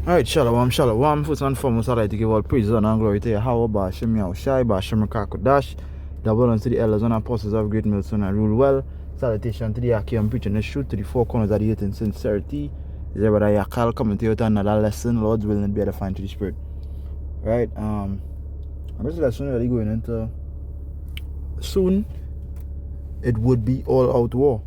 Alright, shalom, shalom. First and foremost, I'd like to give all praise and glory to Yahweh, Ba'ashem Yahushai, Ba'ashem Rakakodash, double unto the elders and apostles of Great Millstone and rule well. Salutation to the Akim preaching the truth to the four corners of the earth in sincerity. Is there brother Yakal coming to you with another lesson, Lord's will and be edifying to the Spirit. Right, this lesson really going into soon it would be all out war.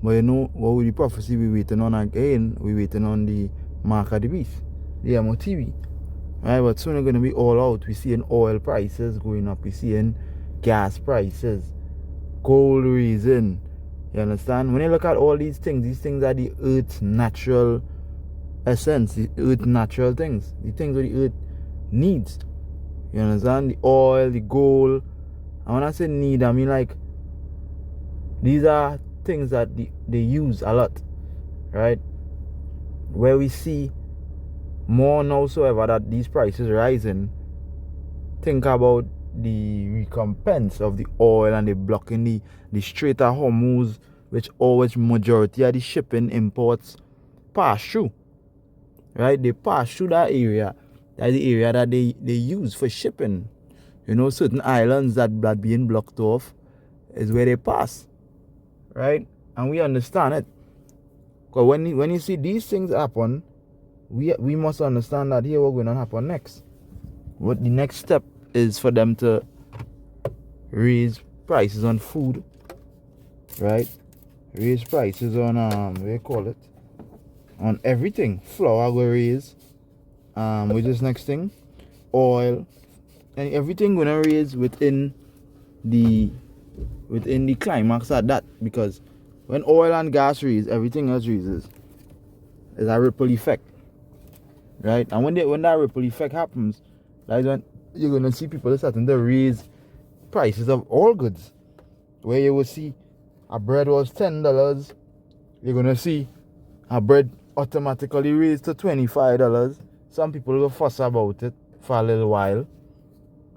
But you know, what with the prophecy we waiting on again, we waiting on the mark of the beast, the MOTV. Right, but soon it's going to be all out. We're seeing oil prices going up. We're seeing gas prices, gold raising. You understand? When you look at all these things are the earth's natural essence, the earth's natural things, the things that the earth needs. You understand? The oil, the gold. And when I say need, I mean like these are things that they use a lot, right? Where we see more now so ever that these prices rising, think about the recompense of the oil and the blocking the Strait of Hormuz, which always majority of the shipping imports pass through. Right? They pass through that area. That's the area that they use for shipping. You know, certain islands that being blocked off is where they pass. Right? And we understand it. Because when you see these things happen, we must understand that here what's going to happen next. What the next step is for them to raise prices on food, right? Raise prices on what do you call it? On everything. Flour will raise. Which is next thing? Oil. And everything gonna raise within the climax of that, because when oil and gas raise, everything else raises. There's a ripple effect, right? And when that ripple effect happens, that's when you're gonna see people starting to raise prices of all goods. Where you will see a bread was $10, you're gonna see a bread automatically raised to $25. Some people will fuss about it for a little while,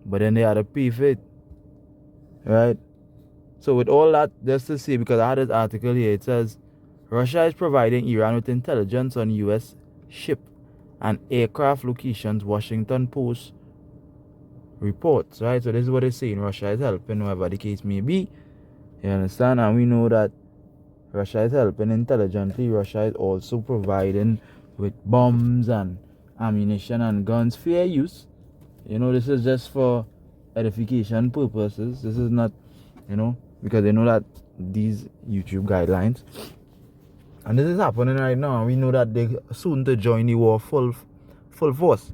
but then they had to pay for it, right? So with all that, just to say, because I had this article here, it says Russia is providing Iran with intelligence on U.S. ship and aircraft locations, Washington Post reports, right? So this is what it's saying. Russia is helping, whatever the case may be. You understand? And we know that Russia is helping intelligently. Russia is also providing with bombs and ammunition and guns, fair use. You know, this is just for edification purposes. This is not, you know, because they know that these YouTube guidelines, and this is happening right now. We know that they soon to join the war full force,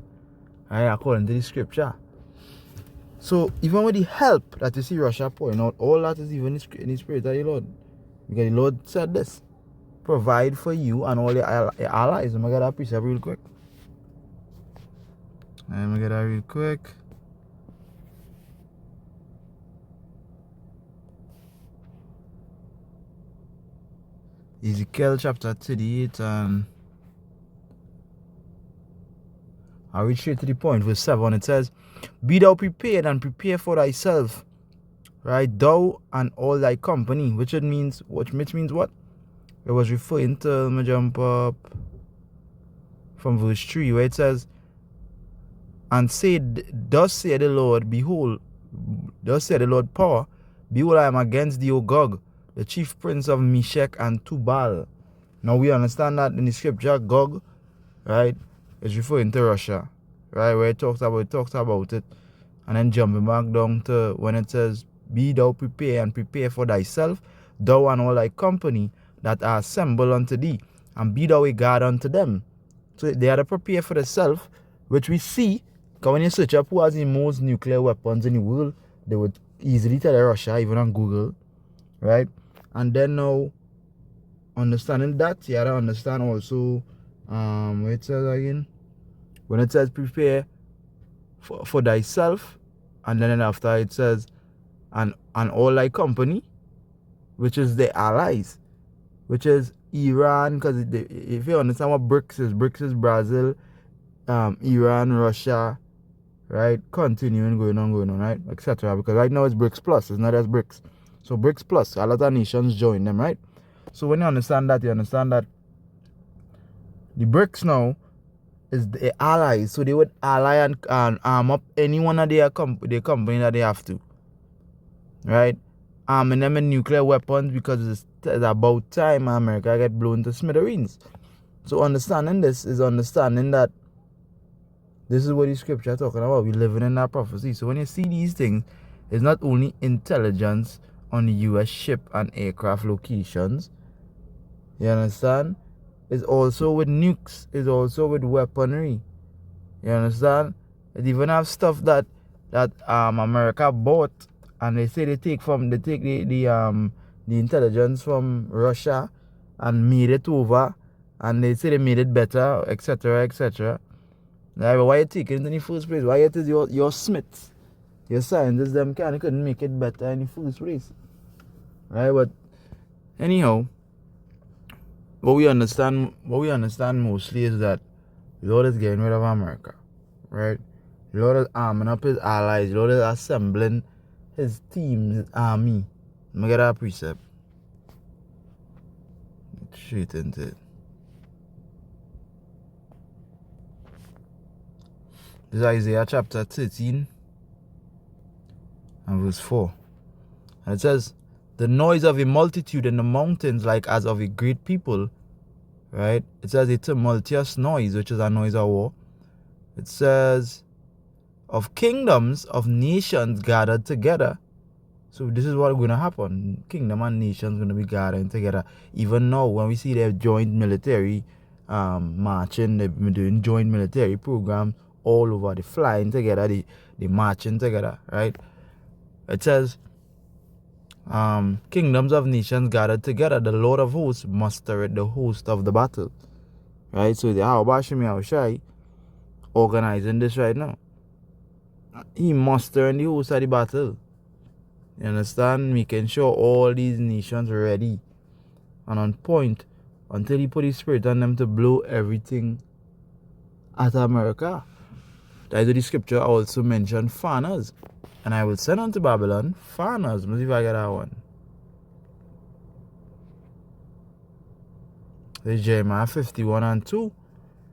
right, according to the scripture. So even with the help that you see Russia pouring out, all that is even in the spirit of the Lord, because the Lord said this: provide for you and all your allies. I'm gonna get that precept real quick. Ezekiel chapter 38, and I'll read straight to the point. Verse 7, it says, be thou prepared and prepare for thyself, right? Thou and all thy company, which means what? It was referring to, let me jump up from verse 3, where it says, and say, thus say the Lord, behold, thus say the Lord power, behold, I am against thee, O Gog, the chief prince of Meshech and Tubal. Now we understand that in the scripture, Gog, right, is referring to Russia, right, where it talks about it, and then jumping back down to when it says, be thou prepare and prepare for thyself, thou and all thy company that are assembled unto thee, and be thou a guard unto them. So they are to prepare for themselves, which we see, because when you search up who has the most nuclear weapons in the world, they would easily tell Russia, even on Google, right? And then now, understanding that, you have to understand also, what it says again, when it says prepare for thyself, and then after it says, and all thy company, which is the allies, which is Iran, because if you understand what BRICS is Brazil, Iran, Russia, right, continuing, going on, right, etc. Because right now it's BRICS Plus, it's not as BRICS. So BRICS Plus, a lot of nations join them, right? So when you understand that the BRICS now is the allies. So they would ally and arm up any one of their company that they have to. Right? Arming them in nuclear weapons because it's about time America get blown to smithereens. So understanding this is understanding that this is what the scripture are talking about. We're living in that prophecy. So when you see these things, it's not only intelligence on the US ship and aircraft locations. You understand? It's also with nukes. It's also with weaponry. You understand? It even have stuff that America bought, and they say they take the intelligence from Russia and made it over, and they say they made it better, etc., etc. Like, why you taking it in the first place? Why it is your Smiths, your scientists, them couldn't make it better in the first place, right? But anyhow, what we understand mostly is that Lord is getting rid of America, right? Lord is arming up his allies. Lord is assembling his team, his army. Let me get that precept. Straight into it. This is Isaiah chapter 13 and verse 4. And it says, the noise of a multitude in the mountains like as of a great people, right? It says a tumultuous noise, which is a noise of war. It says, of kingdoms of nations gathered together. So this is what's going to happen. Kingdom and nations going to be gathering together. Even now, when we see their joint military marching, they've been doing joint military programs all over. They flying together, they marching together, right? It says, kingdoms of nations gathered together. The Lord of hosts mustered the host of the battle, right? So the Yahushai organizing this right now. He mustering the host of the battle. You understand? Making sure all these nations are ready and on point until he put his spirit on them to blow everything at America. That is what the scripture also mentioned foreigners. And I will send unto Babylon foreigners. Let's see if I get that one. This is Jeremiah 51 and 2.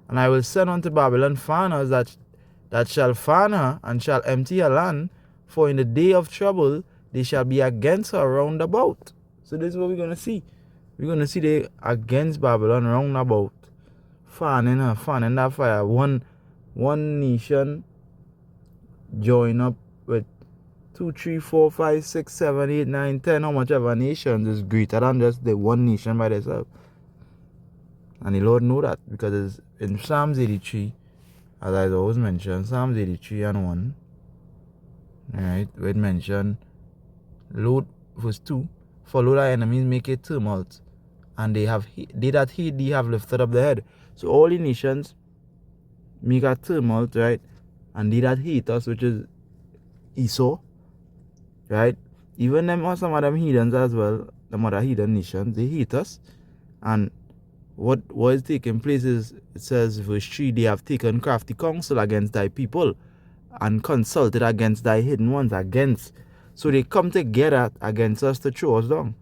And I will send unto Babylon foreigners that shall fan her and shall empty her land, for in the day of trouble they shall be against her round about. So this is what we're going to see. We're going to see they against Babylon round about. Fanning her, fanning that fire. One nation join up with 2, 3, 4, 5, 6, 7, 8, 9, 10. How much ever nations is greater than just the one nation by themselves. And the Lord know that because it's in Psalms 83, as I always mention, Psalms 83 and 1. Alright, we mention Lord verse 2. Follow thy enemies, make a tumult, and they that hate thee have lifted up the head. So all the nations make a tumult, right? And they that hate us, which is Esau, right? Even them, some of them heathens as well, the other heathen nations, they hate us. And what is taking place is, it says, verse 3, they have taken crafty counsel against thy people and consulted against thy hidden ones, against. So they come together against us to throw us down,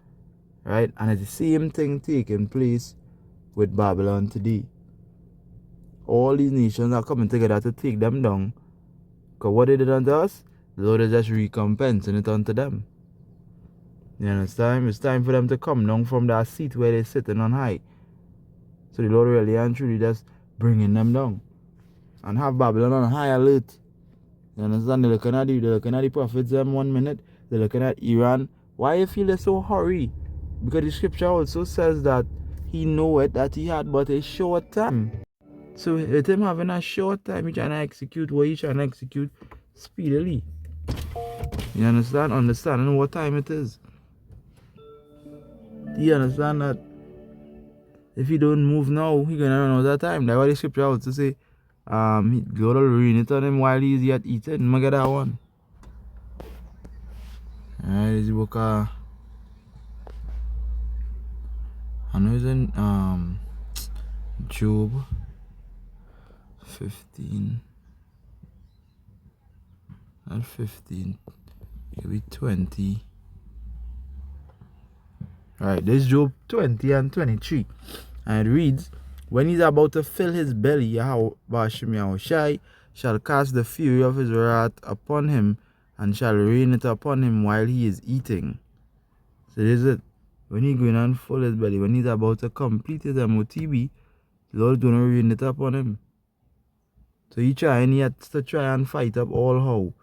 right? And it's the same thing taking place with Babylon today. All these nations are coming together to take them down. Because what they did unto us, the Lord is just recompensing it unto them. You understand? It's time for them to come down from that seat where they're sitting on high. So the Lord really and truly just bringing them down. And have Babylon on high alert. You understand? They're looking at the prophets 1 minute. They're looking at Iran. Why you feel they so hurry? Because the scripture also says that he know it, that he had but a short time. So with him having a short time, he trying to execute what he trying to execute speedily. You understand? Understanding what time it is. You understand that if he don't move now, he gonna run out of time. That's why the scripture also say, God will ruin it on him while he's yet eating. Look at that one. Alright, this is the book of, I know it's in Job 15. Not 15. It'll be 20. Alright, this is Job 20 and 23. And it reads, When he's about to fill his belly, Yahweh Hashem Yahushai shall cast the fury of his wrath upon him, and shall rain it upon him while he is eating. So this is it. When he's going and fill his belly, when he's about to complete his MOTB, the Lord's going to rain it upon him. So he has to try and fight up all how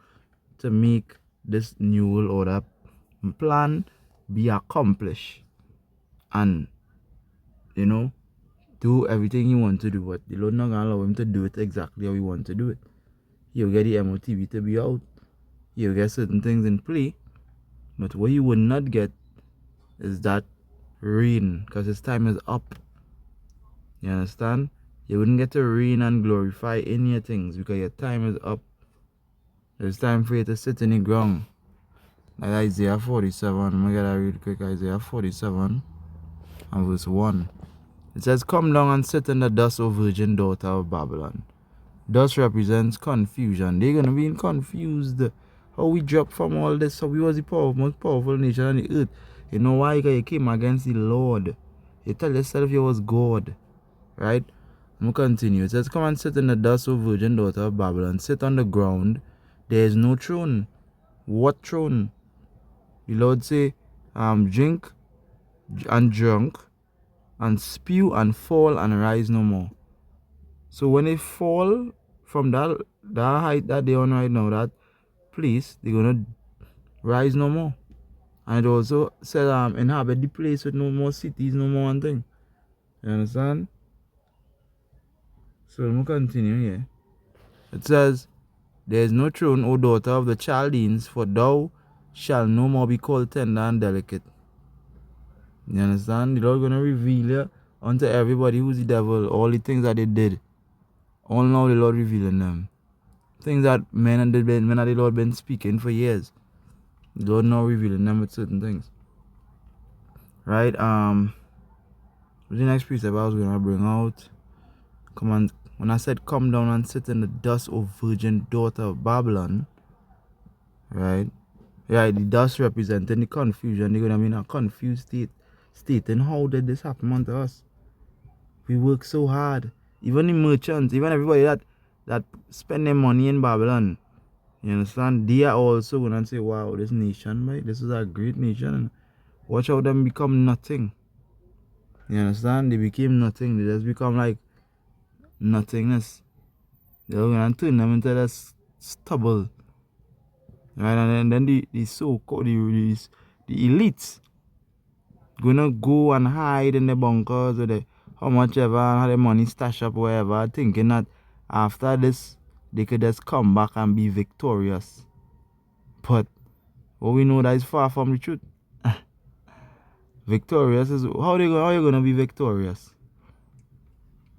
to make this new world order plan be accomplished. And, you know, do everything he wants to do, but the Lord not going to allow him to do it exactly how he wants to do it. He'll get the MOTB to be out. He'll get certain things in play. But what he would not get is that rain, because his time is up. You understand? You wouldn't get to reign and glorify any of your things because your time is up. It's time for you to sit in the ground. Like Isaiah 47. I'm going to get that real quick. Isaiah 47 and verse 1. It says, "Come down and sit in the dust, O virgin daughter of Babylon." Dust represents confusion. They're going to be confused. How we dropped from all this. So we was the most powerful nation on the earth. You know why? Because you came against the Lord. You tell yourself you was God. Right? I'm going to continue. It says, "Come and sit in the dust, O virgin daughter of Babylon. Sit on the ground. There is no throne." What throne? The Lord say, drink and drunk and spew and fall and rise no more. So when they fall from that height that they're on right now, that place, they're going to rise no more. And it also said, inhabit the place with no more cities, no more one thing. You understand? So let me continue here. It says, "There is no throne, O daughter of the Chaldeans, for thou shalt no more be called tender and delicate." You understand? The Lord going to reveal you unto everybody who's the devil, all the things that they did. All now the Lord revealing them. Things that men and the Lord been speaking for years. The Lord now revealing them with certain things. Right? The next precept I was going to bring out. Come on. When I said come down and sit in the dust, O virgin daughter of Babylon. Right? Yeah, the dust representing the confusion. They're going to be in a confused state. And how did this happen unto us? We work so hard. Even the merchants, even everybody that spend their money in Babylon. You understand? They are also going to say, wow, this nation, right? This is a great nation. Watch how them become nothing. You understand? They became nothing. They just become like nothingness. They're going to turn them into this stubble. Right? And then the so-called, the elites gonna go and hide in the bunkers or how much ever and have the money stashed up wherever, thinking that after this they could just come back and be victorious. But what we know that is far from the truth. Victorious is how you gonna be victorious?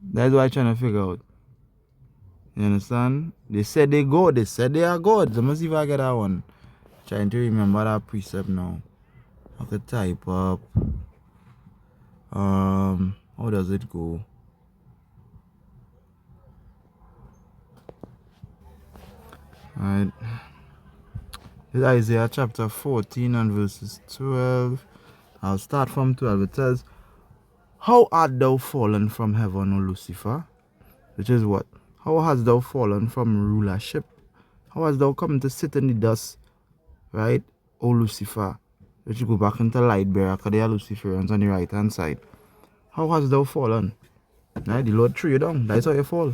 That's what I'm trying to figure out. You understand? They said they God, they said they are God. Let me see if I get that one. Trying to remember that precept now. I could type up. How does it go? Alright. This is Isaiah chapter 14 and verses 12. I'll start from 12. It says, "How art thou fallen from heaven, O Lucifer?" Which is what? How hast thou fallen from rulership? How hast thou come to sit in the dust, right, O Lucifer? Which you go back into light bearer, because they are Luciferians on the right hand side. How hast thou fallen? Right? The Lord threw you down. That's how you fall.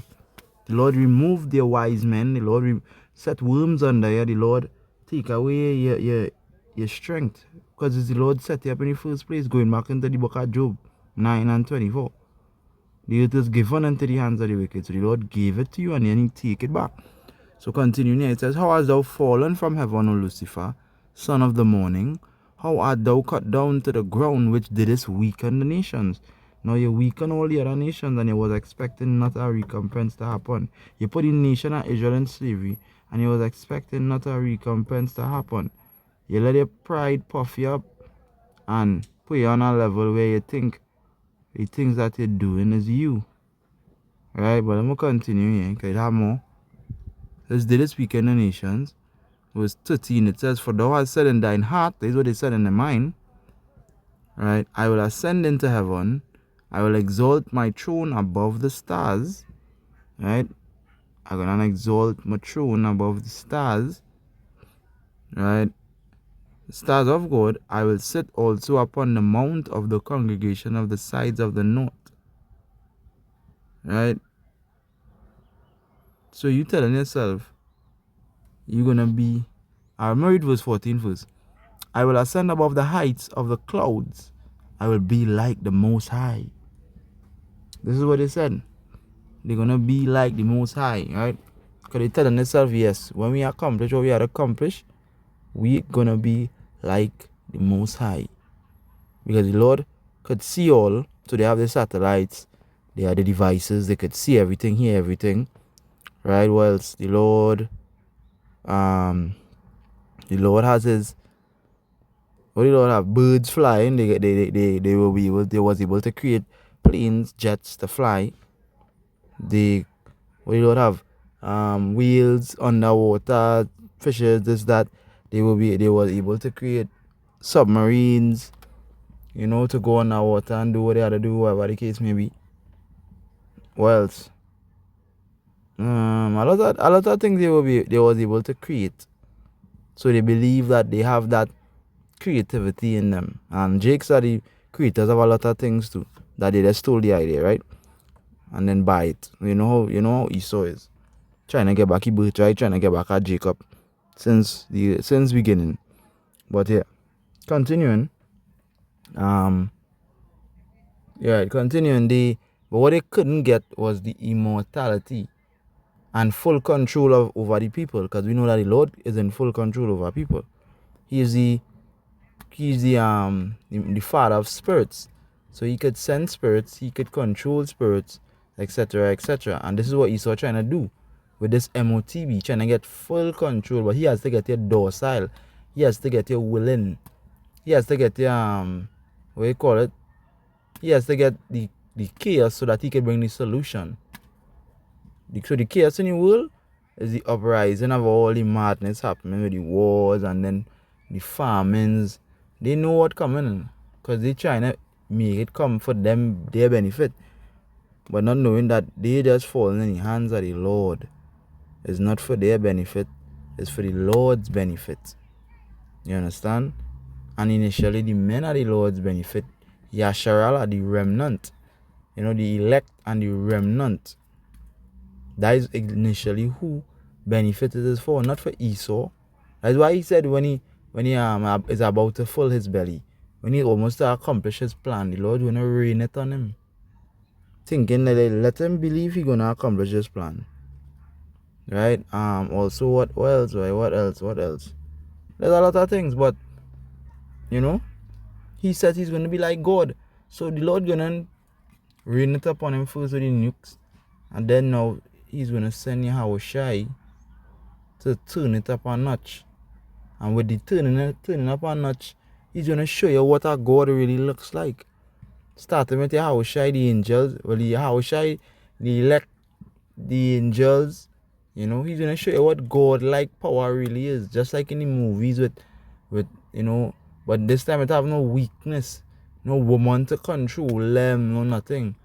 The Lord removed their wise men. The Lord set worms under you. The Lord take away your strength. Because it's the Lord set you up in the first place. Going back into the book of Job 9 and 24. The earth is given into the hands of the wicked. So the Lord gave it to you and then he take it back. So continuing here, it says, "How hast thou fallen from heaven, O Lucifer, son of the morning? How art thou cut down to the ground, which didst weaken the nations?" Now you weaken all the other nations and you was expecting not a recompense to happen. You put the nation of Israel in slavery and you was expecting not a recompense to happen. You let your pride puff you up and put you on a level where you think the things that you're doing is you. Right? But I'm going to continue here because I have more. Let's do this weaken the nations. Verse 13, it says, "For thou hast said in thine heart," this is what they said in their mind, right, "I will ascend into heaven, I will exalt my throne above the stars, right? I'm gonna exalt my throne above the stars, right? The stars of God. I will sit also upon the mount of the congregation of the sides of the north, right? So you telling yourself you're gonna be. I'm read verse 14 first. I will ascend above the heights of the clouds. I will be like the Most High. This is what they said. They're gonna be like the Most High, right? Because they telling themselves, yes, when we accomplish what we had accomplished, we're gonna be like the Most High. Because the Lord could see all, so they have the satellites, they have the devices, they could see everything, hear everything, right? Whilst the Lord has his, what the Lord have birds flying, they will be able, they was able to create planes, jets to fly. They, what the Lord have wheels underwater, fishes, this, that. They were able to create submarines, you know, to go underwater and do what they had to do, whatever the case may be. What else? A lot of things they was able to create. So they believe that they have that creativity in them. And Jakes are the creators of a lot of things too. That they just stole the idea, right? And then buy it. You know how Esau is. Trying to get back his birthright, trying to get back at Jacob since beginning. But yeah. Continuing. But what they couldn't get was the immortality and full control over the people, because we know that the Lord is in full control over people. He's the father of spirits, so he could send spirits, he could control spirits, etc., etc. And this is what Esau trying to do with this MOTB, trying to get full control. But he has to get your docile, he has to get your willing, he has to get your what you call it, he has to get the chaos so that he can bring the solution. So the chaos in the world is the uprising of all the madness happening with the wars and then the famines. They know what's coming because they trying to make it come for them, their benefit, but not knowing that they just falling in the hands of the Lord. It's not for their benefit, it's for the Lord's benefit. You understand? And initially the men are the Lord's benefit. Yasharal are the remnant. You know, the elect and the remnant. That is initially who benefited is for, not for Esau. That's why he said when he is about to fill his belly, when he almost accomplished his plan, the Lord gonna rain it on him. Thinking that they let him believe he gonna accomplish his plan. Right? Also what else? What else? There's a lot of things, but you know, he said he's gonna be like God. So the Lord gonna rain it upon him first with the nukes, and then now he's gonna send Yahushai to turn it up a notch. And with the turning up a notch, he's gonna show you what a God really looks like. Starting with Yahushai, the angels, the Yahushai, the elect, the angels, you know, he's gonna show you what God-like power really is. Just like in the movies with you know, but this time it have no weakness, no woman to control them, no nothing.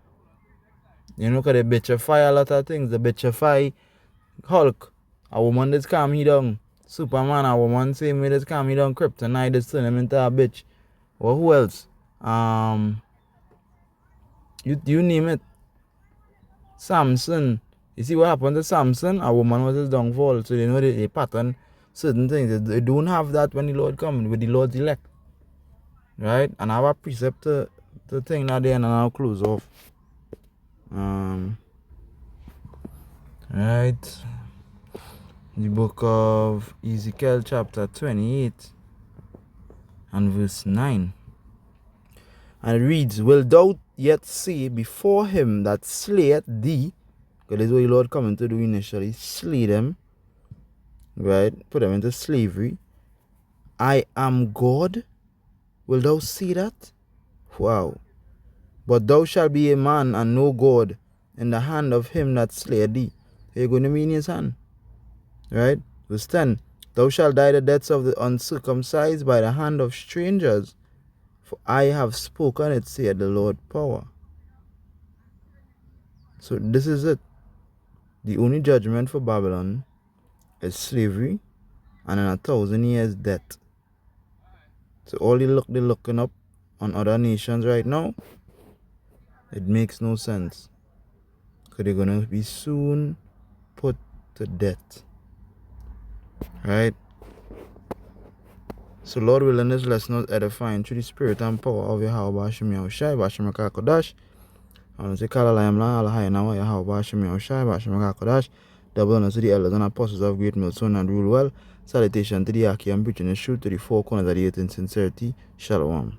You know, because they bitchify a lot of things. They bitchify Hulk, a woman that's calm he down. Superman, a woman same way that's calm he down. Kryptonite that's turn him into a bitch. Or who else? You name it. Samson. You see what happened to Samson? A woman was his downfall. So they know they pattern certain things. They don't have that when the Lord comes with the Lord's elect. Right? And I have a precept to thing now there, and I'll close off. Right. The book of Ezekiel chapter 28 and verse 9. And it reads, Will thou yet say before him that slayeth thee, because this is what the Lord coming to do initially, slay them, right? Put them into slavery. I am God. Will thou see that? Wow. But thou shalt be a man and no God in the hand of him that slayeth thee. You're going to be in his hand. Right? Verse 10. Thou shalt die the deaths of the uncircumcised by the hand of strangers, for I have spoken it, saith the Lord power. So this is it. The only judgment for Babylon is slavery and then 1,000 years death. So all the look they're looking up on other nations right now, it makes no sense. Because they're going to be soon put to death. Right? So Lord willing, this lesson was edifying through the spirit and power of Yahweh Hashem Yahushai, Bashem Kakodash. I want to say, Kala Layam La, Allah Hayana, Yahweh Hashem Yahushai, Bashem Kakodash. Double honors to the elders and apostles of Great Millstone and rule well. Salutation to the Aki and preaching the truth to the four corners of the earth in sincerity. Shalom.